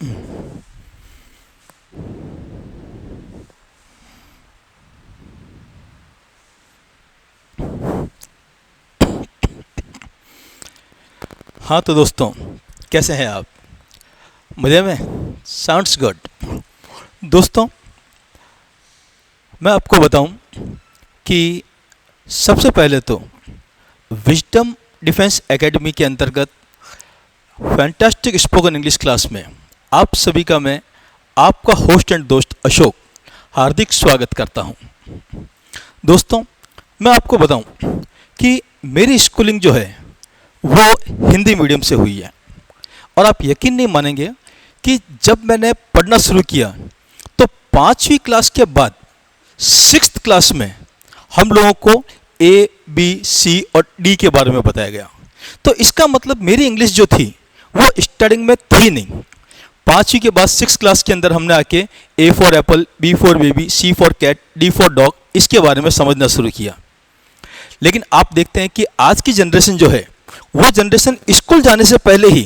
हाँ तो दोस्तों, कैसे हैं आप? मज़े में? Sounds good. दोस्तों, मैं आपको बताऊं कि सबसे पहले तो विजडम डिफेंस एकेडमी के अंतर्गत फैंटास्टिक स्पोकन इंग्लिश क्लास में आप सभी का मैं, आपका होस्ट एंड दोस्त अशोक, हार्दिक स्वागत करता हूं। दोस्तों, मैं आपको बताऊं कि मेरी स्कूलिंग जो है वो हिंदी मीडियम से हुई है। और आप यकीन नहीं मानेंगे कि जब मैंने पढ़ना शुरू किया तो 5वीं क्लास के बाद 6th क्लास में हम लोगों को ए बी सी और डी के बारे में बताया गया। तो इसका मतलब मेरी इंग्लिश जो थी वो स्टार्टिंग में थी नहीं। 5वीं के बाद 6th क्लास के अंदर हमने आके A for apple, B for baby, C for cat, D for dog, इसके बारे में समझना शुरू किया। लेकिन आप देखते हैं कि आज की जनरेशन जो है वो जनरेशन स्कूल जाने से पहले ही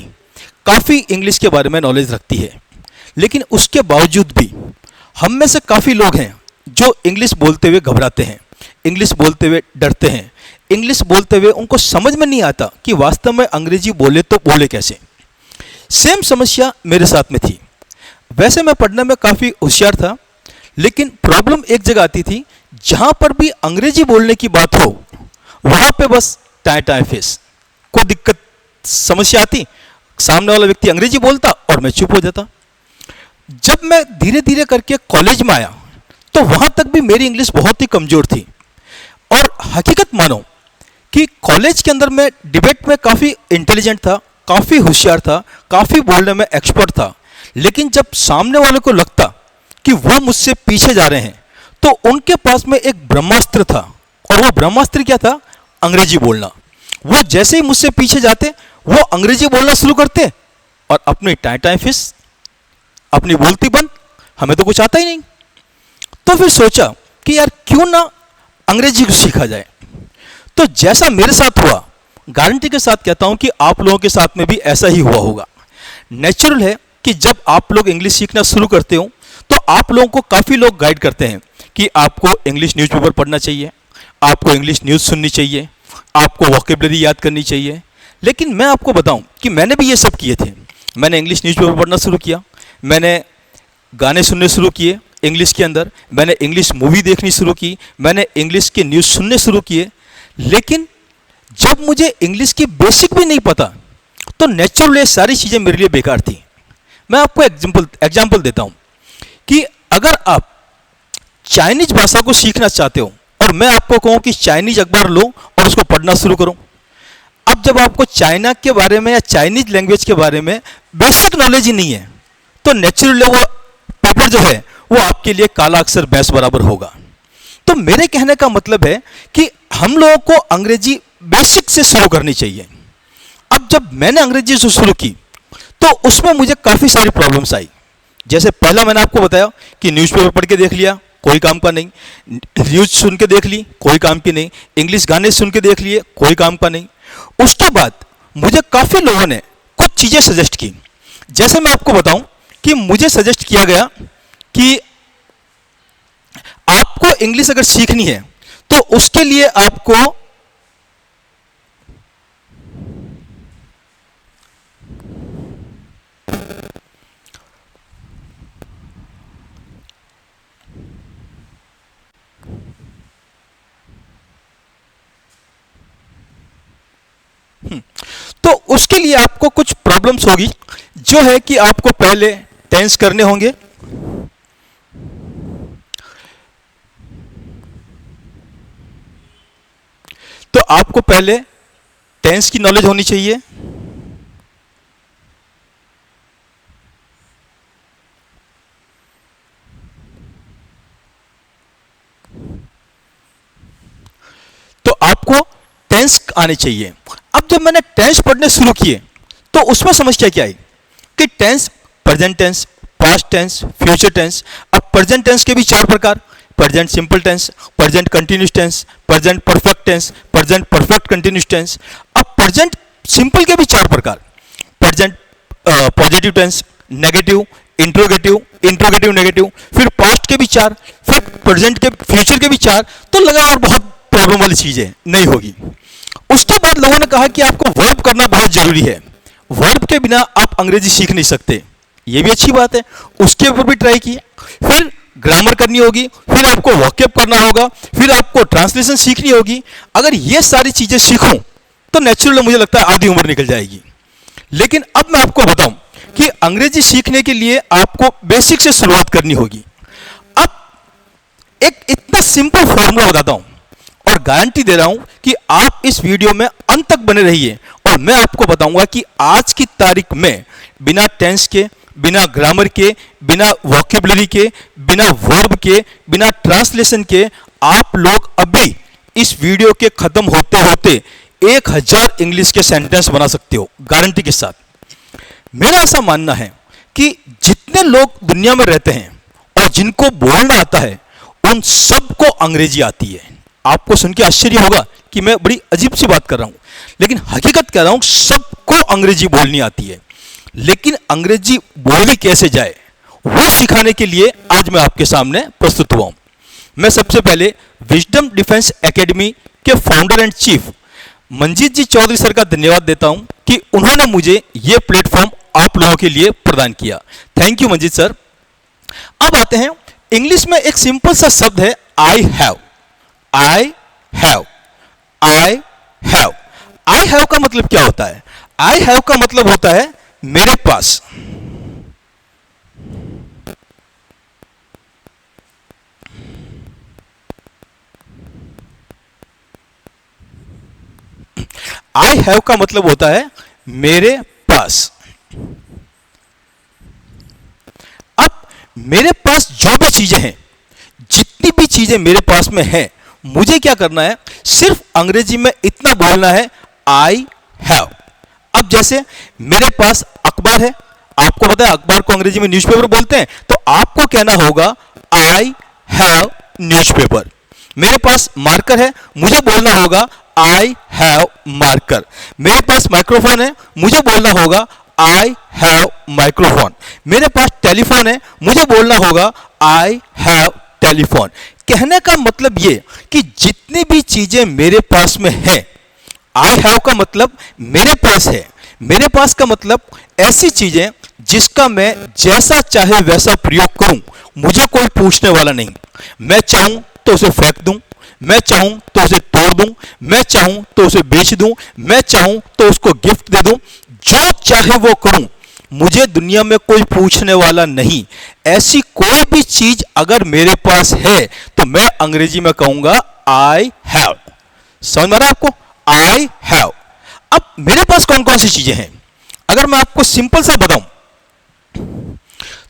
काफ़ी इंग्लिश के बारे में नॉलेज रखती है। लेकिन उसके बावजूद भी हम में से काफ़ी लोग हैं जो इंग्लिश बोलते हुए घबराते हैं, इंग्लिश बोलते हुए डरते हैं, इंग्लिश बोलते हुए उनको समझ में नहीं आता कि वास्तव में अंग्रेजी बोले तो बोले कैसे। सेम समस्या मेरे साथ में थी। वैसे मैं पढ़ने में काफ़ी होशियार था, लेकिन प्रॉब्लम एक जगह आती थी, जहाँ पर भी अंग्रेजी बोलने की बात हो वहाँ पे बस टाए टाए फेस, कोई दिक्कत समस्या आती, सामने वाला व्यक्ति अंग्रेजी बोलता और मैं चुप हो जाता। जब मैं धीरे धीरे करके कॉलेज में आया तो वहाँ तक भी मेरी इंग्लिश बहुत ही कमज़ोर थी। और हकीकत मानो कि कॉलेज के अंदर मैं डिबेट में काफ़ी इंटेलिजेंट था, काफ़ी होशियार था, काफ़ी बोलने में एक्सपर्ट था। लेकिन जब सामने वाले को लगता कि वो मुझसे पीछे जा रहे हैं तो उनके पास में एक ब्रह्मास्त्र था। और वो ब्रह्मास्त्र क्या था? अंग्रेजी बोलना। वो जैसे ही मुझसे पीछे जाते वो अंग्रेजी बोलना शुरू करते और अपनी टाई टाई फिस, अपनी बोलती बंद, हमें तो कुछ आता ही नहीं। तो फिर सोचा कि यार क्यों ना अंग्रेजी को सीखा जाए। तो जैसा मेरे साथ हुआ, गारंटी के साथ कहता हूं कि आप लोगों के साथ में भी ऐसा ही हुआ होगा। नेचुरल है कि जब आप लोग इंग्लिश सीखना शुरू करते हो तो आप लोगों को काफ़ी लोग गाइड करते हैं कि आपको इंग्लिश न्यूज़पेपर पढ़ना चाहिए, आपको इंग्लिश न्यूज़ सुननी चाहिए, आपको वोकेबलरी याद करनी चाहिए। लेकिन मैं आपको बताऊं कि मैंने भी ये सब किए थे। मैंने इंग्लिश न्यूज़पेपर पढ़ना शुरू किया, मैंने गाने सुनने शुरू किए इंग्लिश के अंदर, मैंने इंग्लिश मूवी देखनी शुरू की, मैंने इंग्लिश के न्यूज़ सुनने शुरू किए। लेकिन जब मुझे इंग्लिश की बेसिक भी नहीं पता तो नेचुरल ये सारी चीज़ें मेरे लिए बेकार थी। मैं आपको एग्जाम्पल देता हूँ कि अगर आप चाइनीज भाषा को सीखना चाहते हो और मैं आपको कहूँ कि चाइनीज अखबार लो और उसको पढ़ना शुरू करो। अब जब आपको चाइना के बारे में या चाइनीज लैंग्वेज के बारे में बेसिक नॉलेज ही नहीं है तो नेचुरली वो पेपर जो है वो आपके लिए काला अक्षर बैस बराबर होगा। तो मेरे कहने का मतलब है कि हम लोगों को अंग्रेजी बेसिक से शुरू करनी चाहिए। अब जब मैंने अंग्रेजी से शुरू की तो उसमें मुझे काफ़ी सारी प्रॉब्लम्स आई। जैसे पहला मैंने आपको बताया कि न्यूज़पेपर पढ़ के देख लिया, कोई काम का नहीं, न्यूज़ सुन के देख ली, कोई काम की नहीं, इंग्लिश गाने सुन के देख लिए, कोई काम का नहीं। उसके बाद मुझे काफ़ी लोगों ने कुछ चीज़ें सजेस्ट की। जैसे मैं आपको बताऊं कि मुझे सजेस्ट किया गया कि आपको इंग्लिश अगर सीखनी है तो उसके लिए आपको तो उसके लिए आपको कुछ प्रॉब्लम्स होगी, जो है कि आपको पहले टेंस करने होंगे। तो आपको पहले टेंस की नॉलेज होनी चाहिए। तो आपको टेंस आने चाहिए। अब जब मैंने टेंस पढ़ने शुरू किए तो उसमें समस्या क्या आई कि tense, present tense, past tense, future tense. अब प्रेजेंट टेंस के भी 4 प्रकार, present simple tense, present continuous tense, present perfect tense, present perfect continuous tense. अब प्रेजेंट सिंपल के भी 4 प्रकार, present positive tense, negative, interrogative, interrogative negative, फिर past के भी चार, फिर प्रेजेंट के, फ्यूचर के भी चार, तो लगा यार बहुत प्रॉब्लम वाली चीज है, नहीं होगी। उसके बाद लोगों ने कहा कि आपको वर्ब करना बहुत जरूरी है, वर्ब के बिना आप अंग्रेजी सीख नहीं सकते, ये भी अच्छी बात है, उसके ऊपर भी ट्राई किया। फिर ग्रामर करनी होगी, फिर आपको वॉकअप करना होगा, फिर आपको ट्रांसलेशन सीखनी होगी। अगर ये सारी चीजें सीखूं तो नेचुरल मुझे लगता है आधी उम्र निकल जाएगी। लेकिन अब मैं आपको बताऊं कि अंग्रेजी सीखने के लिए आपको बेसिक से शुरुआत करनी होगी। अब एक इतना सिंपल फॉर्मूला बताता हूं और गारंटी दे रहा हूं कि आप इस वीडियो में अंत तक बने रहिए और मैं आपको बताऊंगा कि आज की तारीख में बिना टेंस के, बिना ग्रामर के, बिना वोकैबुलरी के, बिना वर्ब के, बिना ट्रांसलेशन के आप लोग अभी इस वीडियो के खत्म होते होते 1000 इंग्लिश के सेंटेंस बना सकते हो गारंटी के साथ। मेरा ऐसा मानना है कि जितने लोग दुनिया में रहते हैं और जिनको बोलना आता है उन सबको अंग्रेजी आती है। आपको सुन के आश्चर्य होगा कि मैं बड़ी अजीब सी बात कर रहा हूं, लेकिन हकीकत कह रहा हूं, सबको अंग्रेजी बोलनी आती है। लेकिन अंग्रेजी बोली कैसे जाए वो सिखाने के लिए आज मैं आपके सामने प्रस्तुत हुआ हूं। मैं सबसे पहले विजडम डिफेंस एकेडमी के founder and chief Manjeet ji Chaudhary sir का धन्यवाद देता हूं कि उन्होंने मुझे यह प्लेटफॉर्म आप लोगों के लिए प्रदान किया। Thank you Manjeet sir. अब आते हैं, इंग्लिश में एक सिंपल सा शब्द है I have. I have, I have, I have का मतलब क्या होता है? आई हैव का मतलब होता है मेरे पास। आई हैव का मतलब होता है मेरे पास। अब मेरे पास जो भी चीजें हैं, जितनी भी चीजें मेरे पास में हैं, मुझे क्या करना है? सिर्फ अंग्रेजी में इतना बोलना है आई हैव। अब जैसे मेरे पास अखबार है, आपको पता है अखबार को अंग्रेजी में न्यूज़पेपर बोलते हैं, तो आपको कहना होगा आई हैव न्यूज़पेपर। मेरे पास मार्कर है, मुझे बोलना होगा आई हैव मार्कर। मेरे पास माइक्रोफोन है, मुझे बोलना होगा आई हैव माइक्रोफोन। मेरे पास टेलीफोन है, मुझे बोलना होगा आई हैव टेलीफोन। कहने का मतलब ये कि जितनी भी चीजें मेरे पास में है, आई हैव का मतलब मेरे पास है। मेरे पास का मतलब ऐसी चीजें जिसका मैं जैसा चाहे वैसा प्रयोग करूं, मुझे कोई पूछने वाला नहीं। मैं चाहूं तो उसे फेंक दूं, मैं चाहूं तो उसे तोड़ दूं, मैं चाहूं तो उसे बेच दूं, मैं चाहूं तो उसको गिफ्ट दे दूं, जो चाहे वो करूं, मुझे दुनिया में कोई पूछने वाला नहीं। ऐसी कोई भी चीज अगर मेरे पास है तो मैं अंग्रेजी में कहूंगा आई हैव। समझ में आ रहा है आपको? I have. अब मेरे पास कौन कौन सी चीजें हैं अगर मैं आपको सिंपल सा बताऊं,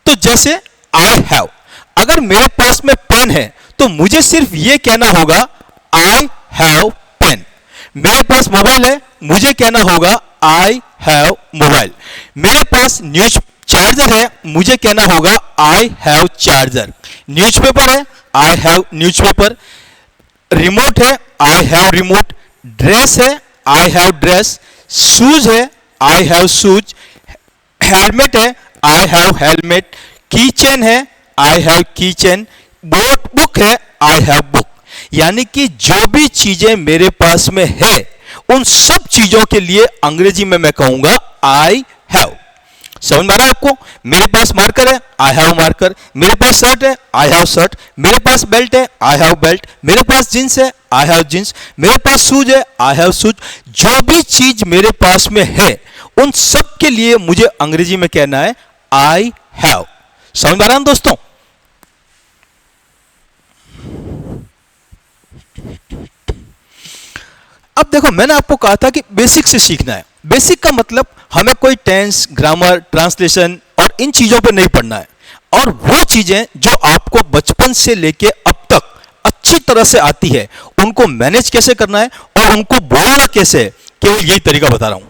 तो जैसे आई हैव, अगर मेरे पास में पेन है तो मुझे सिर्फ यह कहना होगा आई हैव पेन। मेरे पास मोबाइल है, मुझे कहना होगा आई हैव मोबाइल। मेरे पास न्यूज चार्जर है, मुझे कहना होगा आई हैव चार्जर। न्यूज़पेपर है, आई हैव न्यूज़पेपर। रिमोट है, आई हैव रिमोट। ड्रेस है, आई हैव ड्रेस। शूज है, आई हैव शूज। हेलमेट है, आई हैव हेलमेट। की चेन है, आई हैव की चेन। बुक है, आई हैव बुक। यानी कि जो भी चीजें मेरे पास में है उन सब चीजों के लिए अंग्रेजी में मैं कहूंगा आई हैव। समझ में आ रहा है आपको? मेरे पास मार्कर है, आई हैव मार्कर। मेरे पास शर्ट है, आई हैव शर्ट। मेरे पास बेल्ट है, आई हैव बेल्ट। मेरे पास जींस है, आई हैव जींस। मेरे पास शूज है, आई हैव शूज। जो भी चीज मेरे पास में है उन सब के लिए मुझे अंग्रेजी में कहना है आई हैव। समझ में आ रहा है दोस्तों? अब देखो, मैंने आपको कहा था कि बेसिक से सीखना है। बेसिक का मतलब हमें कोई टेंस, ग्रामर, ट्रांसलेशन और इन चीजों पर नहीं पढ़ना है, और वो चीजें जो आपको बचपन से लेके अब तक अच्छी तरह से आती है उनको मैनेज कैसे करना है और उनको बोलना कैसे है, केवल यही तरीका बता रहा हूं।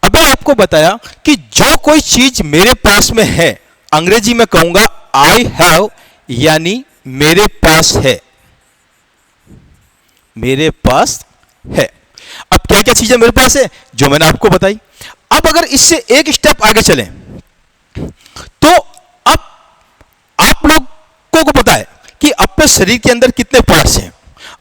अभी आपको बताया कि जो कोई चीज मेरे पास में है अंग्रेजी में कहूंगा आई हैव, यानी मेरे पास है। मेरे पास है। अब क्या क्या चीजें मेरे पास है जो मैंने आपको बताई। अब अगर इससे एक स्टेप आगे चलें तो अब आप लोगों को पता है कि अपने शरीर के अंदर कितने पार्ट्स हैं।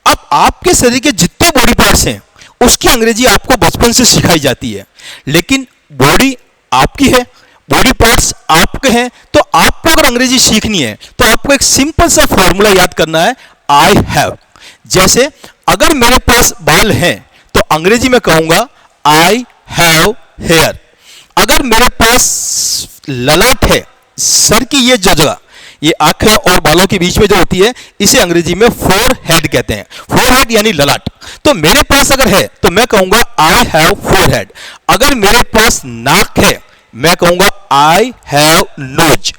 अब आपके शरीर के जितने बॉडी पार्ट्स हैं उसकी अंग्रेजी आपको बचपन से सिखाई जाती है, लेकिन बॉडी आपकी है, बॉडी पार्ट्स आपके हैं। तो आपको अगर अंग्रेजी सीखनी है तो आपको एक सिंपल सा फॉर्मूला याद करना है, आई हैव। जैसे अगर मेरे पास बाल हैं तो अंग्रेजी में कहूंगा आई हैव हेयर। अगर मेरे पास ललाट है, सर की ये जो जगह, ये आंखें और बालों के बीच में जो होती है, इसे अंग्रेजी में फोर हेड कहते हैं। फोर हेड यानी ललाट। तो मेरे पास अगर है तो मैं कहूंगा आई हैव फोर हेड। अगर मेरे पास नाक है मैं कहूंगा आई हैव नोज।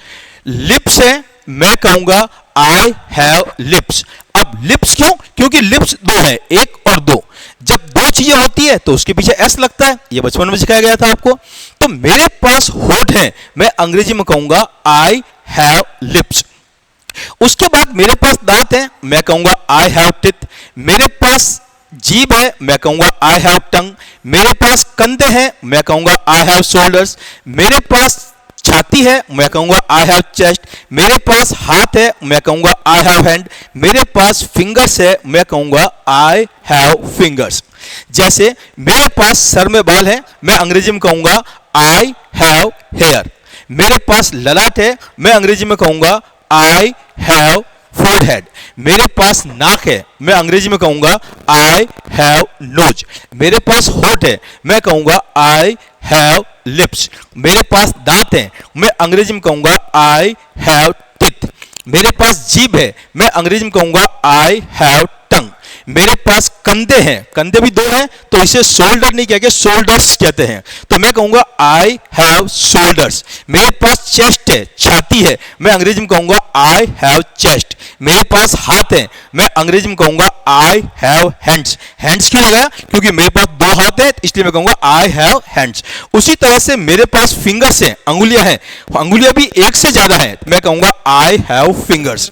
लिप्स है मैं कहूंगा आई हैव लिप्स। अब लिप्स क्यों? क्योंकि लिप्स दो है, एक और दो। जब दो चीजें होती है तो उसके पीछे एस लगता है, ये बचपन में सिखाया गया था आपको। तो मेरे पास होठ है, मैं अंग्रेजी में कहूंगा आई हैव लिप्स। उसके बाद मेरे पास दांत है, मैं कहूंगा आई हैव टीथ। मेरे पास जीभ है, मैं कहूंगा आई हैव टंग। मेरे पास कंधे हैं, मैं कहूंगा आई हैव शोल्डर्स। मेरे पास छाती है, मैं कहूंगा आई हैव चेस्ट। मेरे पास हाथ है, मैं कहूंगा आई हैव हैंड। मेरे पास फिंगर्स है, मैं कहूंगा आई हैव फिंगर्स। जैसे मेरे पास सर में बाल है, मैं अंग्रेजी में कहूंगा आई हैव हेयर। मेरे पास ललाट है, मैं अंग्रेजी में कहूंगा आई हैव फोरहेड। मेरे पास नाक है, मैं अंग्रेजी में कहूंगा आई हैव नोज। मेरे पास होठ है, मैं कहूंगा आई हैव लिप्स। मेरे पास दांत है, मैं अंग्रेजी में कहूंगा आई हैव टीथ। मेरे पास जीभ है, मैं अंग्रेजी में कहूंगा आई हैव टंग। मेरे पास कंधे हैं, कंधे भी दो हैं तो इसे शोल्डर नहीं कहते, शोल्डर्स कहते हैं, तो मैं कहूंगा आई हैव शोल्डर्स। मेरे पास चेस्ट है, छाती है, मैं अंग्रेजी में कहूंगा आई हैव चेस्ट। मेरे पास हाथ है, मैं अंग्रेजी में कहूंगा आई हैव हैंड्स। हैंड्स क्यों लगाया? क्योंकि मेरे पास दो हाथ है, इसलिए मैं कहूंगा आई हैव हैंड्स। उसी तरह से मेरे पास फिंगर्स हैं, अंगुलियां हैं, अंगुलियां भी एक से ज्यादा हैं, मैं कहूंगा आई हैव फिंगर्स।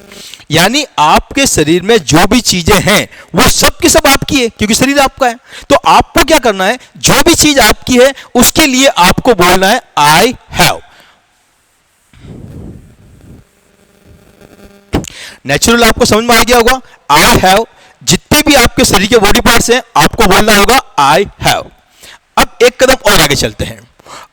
यानी आपके शरीर में जो भी चीजें हैं वो सब की सब आपकी है, क्योंकि शरीर आपका है। तो आपको क्या करना है, जो भी चीज आपकी है उसके लिए आपको बोलना है आई हैव। नेचुरल आपको समझ में आ गया होगा, आई हैव। जितने भी आपके शरीर के बॉडी पार्ट्स हैं आपको बोलना होगा आई हैव। अब एक कदम और आगे चलते हैं।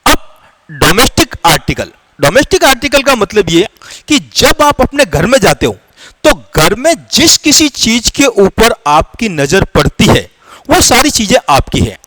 अब डोमेस्टिक आर्टिकल। डोमेस्टिक आर्टिकल का मतलब ये कि जब आप अपने घर में जाते हो तो घर में जिस किसी चीज के ऊपर आपकी नजर पड़ती है वो सारी चीजें आपकी है।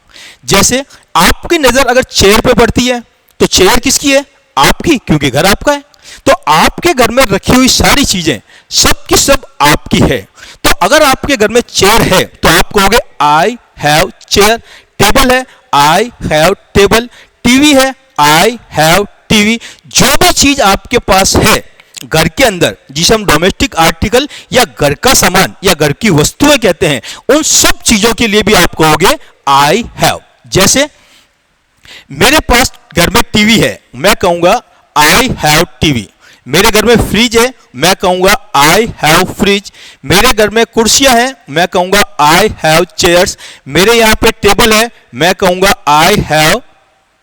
जैसे आपकी नजर अगर चेयर पे पड़ती है तो चेयर किसकी है? आपकी, क्योंकि घर आपका है। तो आपके घर में रखी हुई सारी चीजें सब की सब आपकी है। तो अगर आपके घर में चेयर है तो आप कहोगे आई हैव चेयर। टेबल है, आई हैव टेबल। टीवी है, आई हैव टीवी। जो भी चीज आपके पास है घर के अंदर, जिसे हम डोमेस्टिक आर्टिकल या घर का सामान या घर की वस्तुएं कहते हैं, उन सब चीजों के लिए भी आप कहोगे आई हैव। जैसे मेरे पास घर में टीवी है, मैं कहूंगा आई हैव टीवी। मेरे घर में फ्रिज है, मैं कहूंगा आई हैव फ्रिज। मेरे घर में कुर्सियां हैं, मैं कहूंगा आई हैव चेयर्स। मेरे यहां पे टेबल है, मैं कहूंगा आई हैव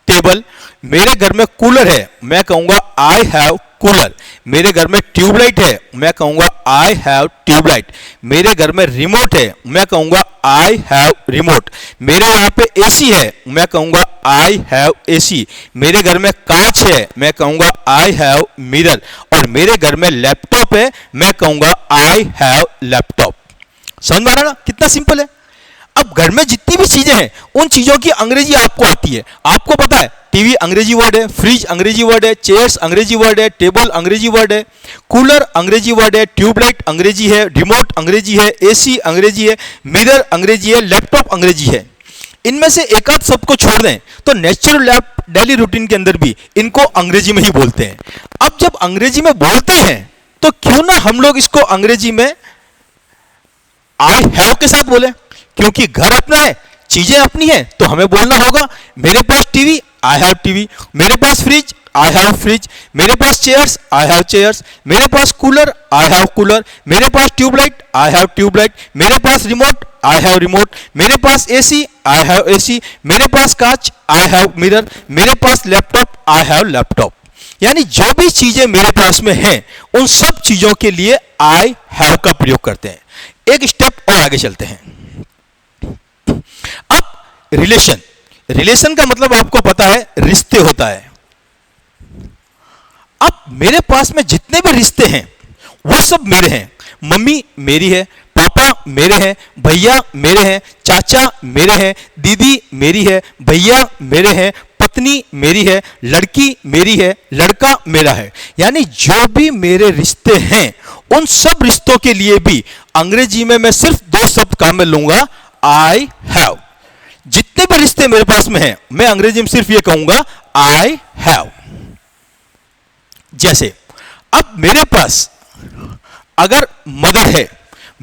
टेबल। मेरे घर में कूलर है, मैं कहूंगा आई हैव कूलर। मेरे घर में ट्यूबलाइट है, मैं कहूंगा आई हैव ट्यूबलाइट। मेरे घर में रिमोट है, मैं कहूंगा आई हैव रिमोट। मेरे यहाँ पे एसी है, मैं कहूंगा आई हैव एसी। मेरे घर में कांच है, मैं कहूंगा आई हैव मिरर। और मेरे घर में लैपटॉप है, मैं कहूंगा आई हैव लैपटॉप। समझ में आ रहा ना कितना सिंपल है। अब घर में जितनी भी चीजें हैं उन चीजों की अंग्रेजी आपको आती है। आपको पता है टीवी अंग्रेजी वर्ड है, फ्रिज अंग्रेजी वर्ड है, चेयर्स अंग्रेजी वर्ड है, टेबल अंग्रेजी वर्ड है, कूलर अंग्रेजी वर्ड है, ट्यूबलाइट अंग्रेजी है, रिमोट अंग्रेजी है, एसी अंग्रेजी है, मिरर अंग्रेजी है, लैपटॉप अंग्रेजी है। इनमें से एक आध सबको छोड़ दें तो नेचुरल डेली रूटीन के अंदर भी इनको अंग्रेजी में ही बोलते हैं। अब जब अंग्रेजी में बोलते हैं तो क्यों ना हम लोग इसको अंग्रेजी में आई हैव के साथ बोले, क्योंकि घर अपना है, चीजें अपनी हैं, तो हमें बोलना होगा मेरे पास टीवी, आई हैव टीवी। मेरे पास फ्रिज, आई हैव फ्रिज। मेरे पास चेयर्स, आई हैव चेयर्स। मेरे पास कूलर, आई हैव कूलर। मेरे पास ट्यूबलाइट, आई हैव ट्यूबलाइट। मेरे पास रिमोट, आई हैव रिमोट। मेरे पास एसी, आई हैव एसी। मेरे पास कांच, आई हैव मिरर। मेरे पास लैपटॉप, आई हैव लैपटॉप। यानी जो भी चीजें मेरे पास में हैं उन सब चीजों के लिए आई हैव का प्रयोग करते हैं। एक स्टेप और आगे चलते हैं। अब रिलेशन, रिलेशन का मतलब आपको पता है रिश्ते होता है। अब मेरे पास में जितने भी रिश्ते हैं वो सब मेरे हैं। मम्मी मेरी है, पापा मेरे हैं, भैया मेरे हैं, चाचा मेरे हैं, दीदी मेरी है, भैया मेरे हैं, पत्नी मेरी है, लड़की मेरी है, लड़का मेरा है। यानी जो भी मेरे रिश्ते हैं उन सब रिश्तों के लिए भी अंग्रेजी में मैं सिर्फ दो शब्द काम में लूंगा, आई हैव। जितने भी रिश्ते मेरे पास में हैं मैं अंग्रेजी में सिर्फ ये कहूंगा आई हैव। जैसे अब मेरे पास अगर मदर है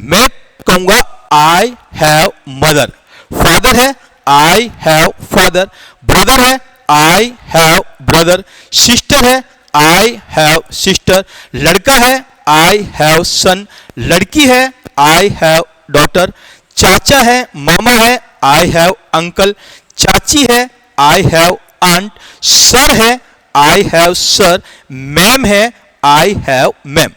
मैं कहूंगा आई हैव मदर, फादर है आई हैव फादर, ब्रदर है आई हैव ब्रदर, सिस्टर है आई हैव सिस्टर, लड़का है आई हैव सन, लड़की है आई हैव डॉटर, चाचा है, मामा है आई हैव अंकल, चाची है आई हैव आंट, सर है आई हैव सर, मैम है आई हैव मैम।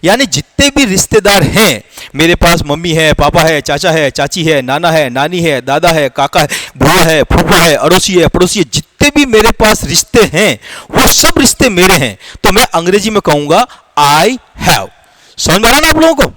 यानी जितने भी रिश्तेदार हैं मेरे पास, मम्मी है, पापा है, चाचा है, चाची है, नाना है, नानी है, दादा है, काका है, बुआ है, फूफा है, अड़ोसी है, पड़ोसी है, जितने भी मेरे पास रिश्ते हैं वो सब रिश्ते मेरे हैं। तो मैं अंग्रेजी में कहूंगा आई हैव। समझ में आ रहा ना आप लोगों को?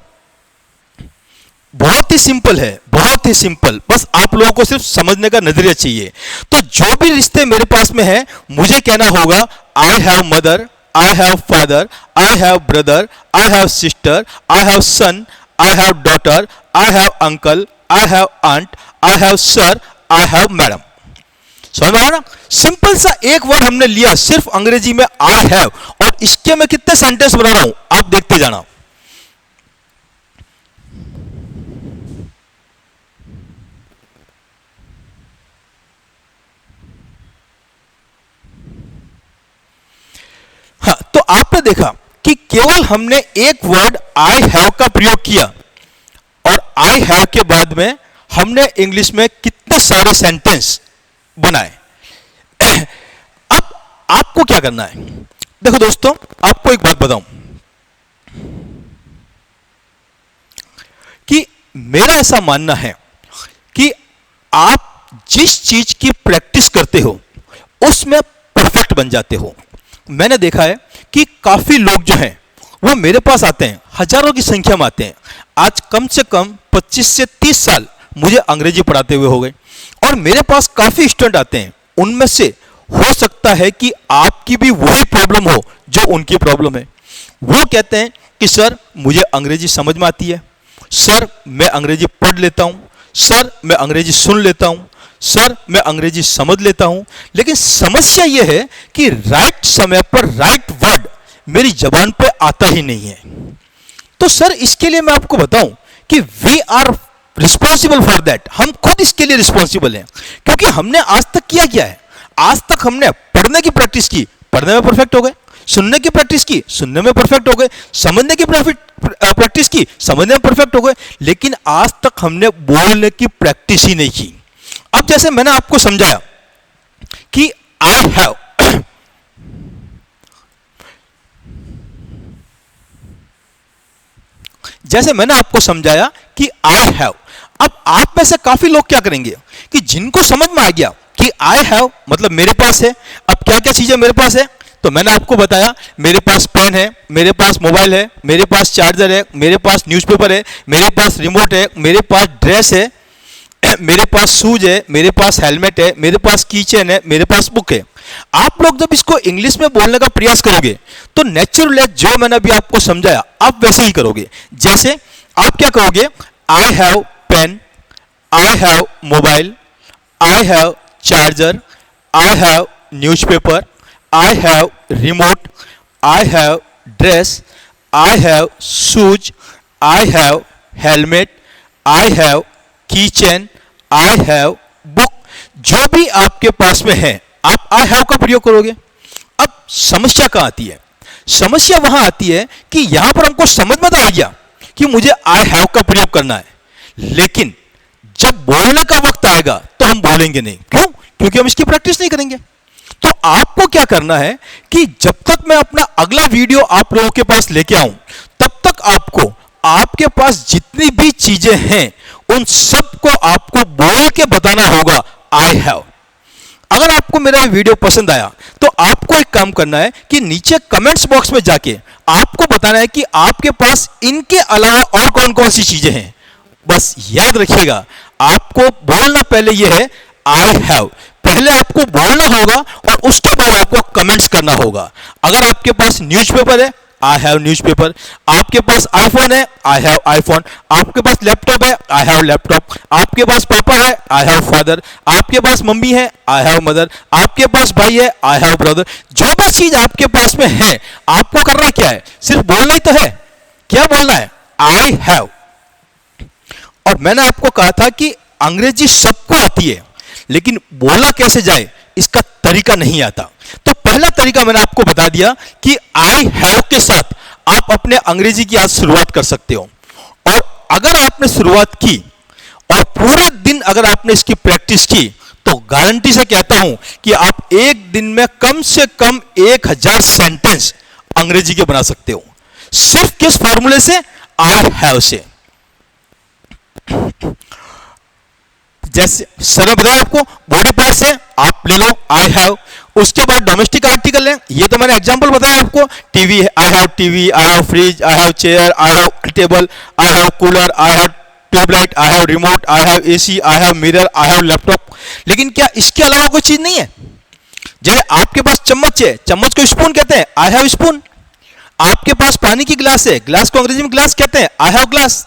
बहुत ही सिंपल है, बहुत ही सिंपल। बस आप लोगों को सिर्फ समझने का नजरिया चाहिए। तो जो भी रिश्ते मेरे पास में है मुझे कहना होगा I have mother, I have father, I have brother, I have sister, I have son, I have daughter, I have uncle, I have aunt, I have sir, I have madam। समझ में आया ना? सिंपल सा एक word हमने लिया सिर्फ अंग्रेजी में I have, और इसके मैं कितने सेंटेंस बना रहा हूं आप देखते जाना। हाँ, तो आपने देखा कि केवल हमने एक वर्ड आई हैव का प्रयोग किया और आई हैव के बाद में हमने इंग्लिश में कितने सारे सेंटेंस बनाए। अब आपको क्या करना है? देखो दोस्तों, आपको एक बात बताऊं कि मेरा ऐसा मानना है कि आप जिस चीज की प्रैक्टिस करते हो उसमें परफेक्ट बन जाते हो। मैंने देखा है कि काफी लोग जो हैं वो मेरे पास आते हैं, हजारों की संख्या में आते हैं। आज कम से कम 25 से 30 साल मुझे अंग्रेजी पढ़ाते हुए हो गए और मेरे पास काफी स्टूडेंट आते हैं। उनमें से हो सकता है कि आपकी भी वही प्रॉब्लम हो जो उनकी प्रॉब्लम है। वो कहते हैं कि सर मुझे अंग्रेजी समझ में आती है, सर मैं अंग्रेजी पढ़ लेता हूं, सर मैं अंग्रेजी सुन लेता हूं, सर मैं अंग्रेजी समझ लेता हूं, लेकिन समस्या यह है कि राइट समय पर राइट वर्ड मेरी जबान पे आता ही नहीं है। तो सर इसके लिए मैं आपको बताऊं कि we are responsible for that. हम खुद इसके लिए रिस्पॉन्सिबल हैं, क्योंकि हमने आज तक किया क्या है? आज तक हमने पढ़ने की प्रैक्टिस की, पढ़ने में परफेक्ट हो गए, सुनने की प्रैक्टिस की, सुनने में परफेक्ट हो गए, समझने की प्रैक्टिस की, समझने में परफेक्ट हो गए, लेकिन आज तक हमने बोलने की प्रैक्टिस ही नहीं की। अब जैसे मैंने आपको समझाया कि आई हैव, जैसे मैंने आपको समझाया कि आई हैव, अब आप में से काफी लोग क्या करेंगे कि जिनको समझ में आ गया कि आई हैव मतलब मेरे पास है। अब क्या क्या चीजें मेरे पास है? तो मैंने आपको बताया मेरे पास पेन है, मेरे पास मोबाइल है, मेरे पास चार्जर है, मेरे पास न्यूज़पेपर है, मेरे पास रिमोट है, मेरे पास ड्रेस है, मेरे पास शूज है, मेरे पास हेलमेट है, मेरे पास कीचेन है, मेरे पास बुक है। आप लोग जब इसको इंग्लिश में बोलने का प्रयास करोगे तो नेचुरल है, जो मैंने अभी आपको समझाया आप वैसे ही करोगे। जैसे आप क्या कहोगे? I have pen, I have mobile, I have charger, I have newspaper, I have remote, I have dress, I have shoes, I have helmet, I have keychain, I have book. जो भी आपके पास में है आप आई हैव का प्रयोग करोगे। अब समस्या कहां आती है? समस्या वहां आती है कि यहां पर हमको समझ में तो आ गया कि मुझे आई हैव का प्रयोग करना है, लेकिन जब बोलने का वक्त आएगा तो हम बोलेंगे नहीं। क्यों? क्योंकि हम इसकी प्रैक्टिस नहीं करेंगे। तो आपको क्या करना है कि जब तक मैं अपना अगला वीडियो आप लोगों के पास लेके आऊं, तब तक आपको आपके पास जितनी भी चीजें हैं उन सबको आपको बोल के बताना होगा आई हैव। अगर आपको मेरा ये वीडियो पसंद आया तो आपको एक काम करना है कि नीचे कमेंट्स बॉक्स में जाके आपको बताना है कि आपके पास इनके अलावा और कौन कौन सी चीजें हैं। बस याद रखिएगा, आपको बोलना पहले ये है आई हैव, पहले आपको बोलना होगा और उसके बाद आपको कमेंट्स करना होगा। अगर आपके पास न्यूज़पेपर है, आई हैव न्यूज़पेपर। आपके पास आईफोन है, आई हैव आईफोन। आपके पास लैपटॉप है, आई हैव लैपटॉप। आपके पास पापा है, आई हैव फादर। आपके पास मम्मी है, आई हैव मदर। आपके पास भाई है, आई हैव ब्रदर। जो भी चीज आपके पास में है, आपको करना क्या है? सिर्फ बोलना ही तो है। क्या बोलना है? I have. और मैंने आपको कहा था कि अंग्रेजी सबको आती है, लेकिन बोला कैसे जाए इसका तरीका नहीं आता। तो पहला तरीका मैंने आपको बता दिया कि आई हैव के साथ आप अपने अंग्रेजी की आज शुरुआत कर सकते हो। और अगर आपने शुरुआत की और पूरे दिन अगर आपने इसकी प्रैक्टिस की, तो गारंटी से कहता हूं कि आप एक दिन में कम से कम 1000 सेंटेंस अंग्रेजी के बना सकते हो, सिर्फ किस फॉर्मूले से? आई हैव से। जैसे सरल बताया आपको, बॉडी पार्ट्स है, आप ले लो आई हैव। उसके बाद डोमेस्टिक आर्टिकल है, ये तो मैंने एग्जांपल बताया आपको। टीवी है, I have TV. I have fridge, I have chair, I have table, I have cooler, I have tubelight, I have remote, I have AC, I have mirror, I have laptop. लेकिन क्या इसके अलावा कोई चीज नहीं है? जैसे आपके पास चम्मच है, चम्मच को स्पून कहते हैं, आई हैव स्पून। आपके पास पानी की गिलास है, गिलास को अंग्रेजी में गिलास कहते हैं, आई हैव ग्लास।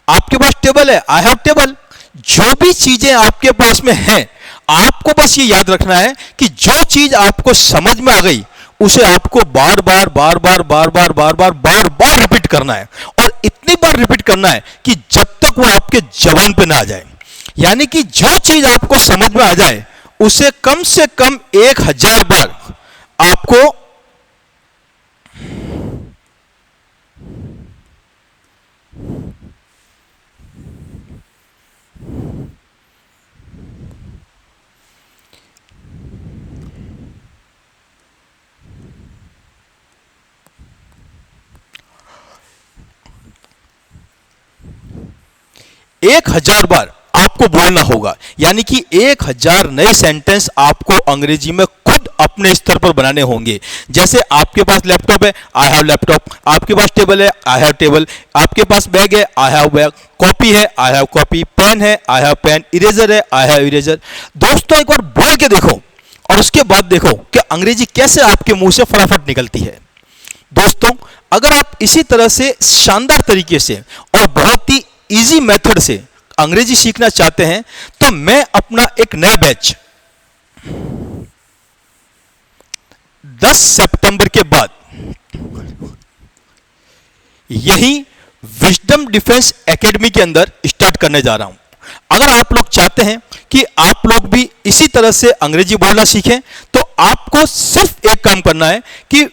आपके पास टेबल है, आई हैव टेबल। जो भी चीजें आपके पास में हैं, आपको बस ये याद रखना है कि जो चीज आपको समझ में आ गई उसे आपको बार बार बार बार बार बार बार बार बार बार रिपीट करना है। और इतनी बार रिपीट करना है कि जब तक वो आपके जबान पे ना आ जाए। यानी कि जो चीज आपको समझ में आ जाए उसे कम से कम 1000 बार आपको एक 1000 बार आपको बोलना होगा। यानी कि 1000 नए सेंटेंस आपको अंग्रेजी में खुद अपने स्तर पर बनाने होंगे। जैसे आपके पास लैपटॉप है, आई हैव लैपटॉप। आपके पास टेबल है, आई हैव टेबल। आपके पास बैग है, आई हैव बैग। कॉपी है, आई हैव कॉपी। पेन है, आई हैव पेन। इरेजर है, आई हैव इरेजर। दोस्तों एक बार बोल के देखो और उसके बाद देखो कि अंग्रेजी कैसे आपके मुंह से फटाफट निकलती है। दोस्तों अगर आप इसी तरह से शानदार तरीके से और बहुत ही इजी मेथड से अंग्रेजी सीखना चाहते हैं, तो मैं अपना एक नया बैच 10 सितंबर के बाद यही विजडम डिफेंस एकेडमी के अंदर स्टार्ट करने जा रहा हूं। अगर आप लोग चाहते हैं कि आप लोग भी इसी तरह से अंग्रेजी बोलना सीखें, तो आपको सिर्फ एक काम करना है कि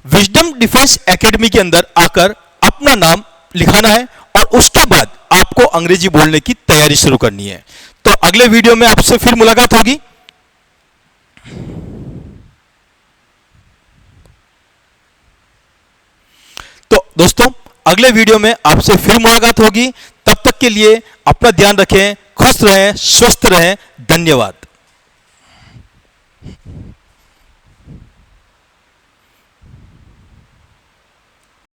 विजडम डिफेंस एकेडमी के अंदर आकर अपना नाम लिखाना है और उसके बाद आपको अंग्रेजी बोलने की तैयारी शुरू करनी है। तो अगले वीडियो में आपसे फिर मुलाकात होगी। तो दोस्तों अगले वीडियो में आपसे फिर मुलाकात होगी। तब तक के लिए अपना ध्यान रखें, खुश रहें, स्वस्थ रहें। धन्यवाद।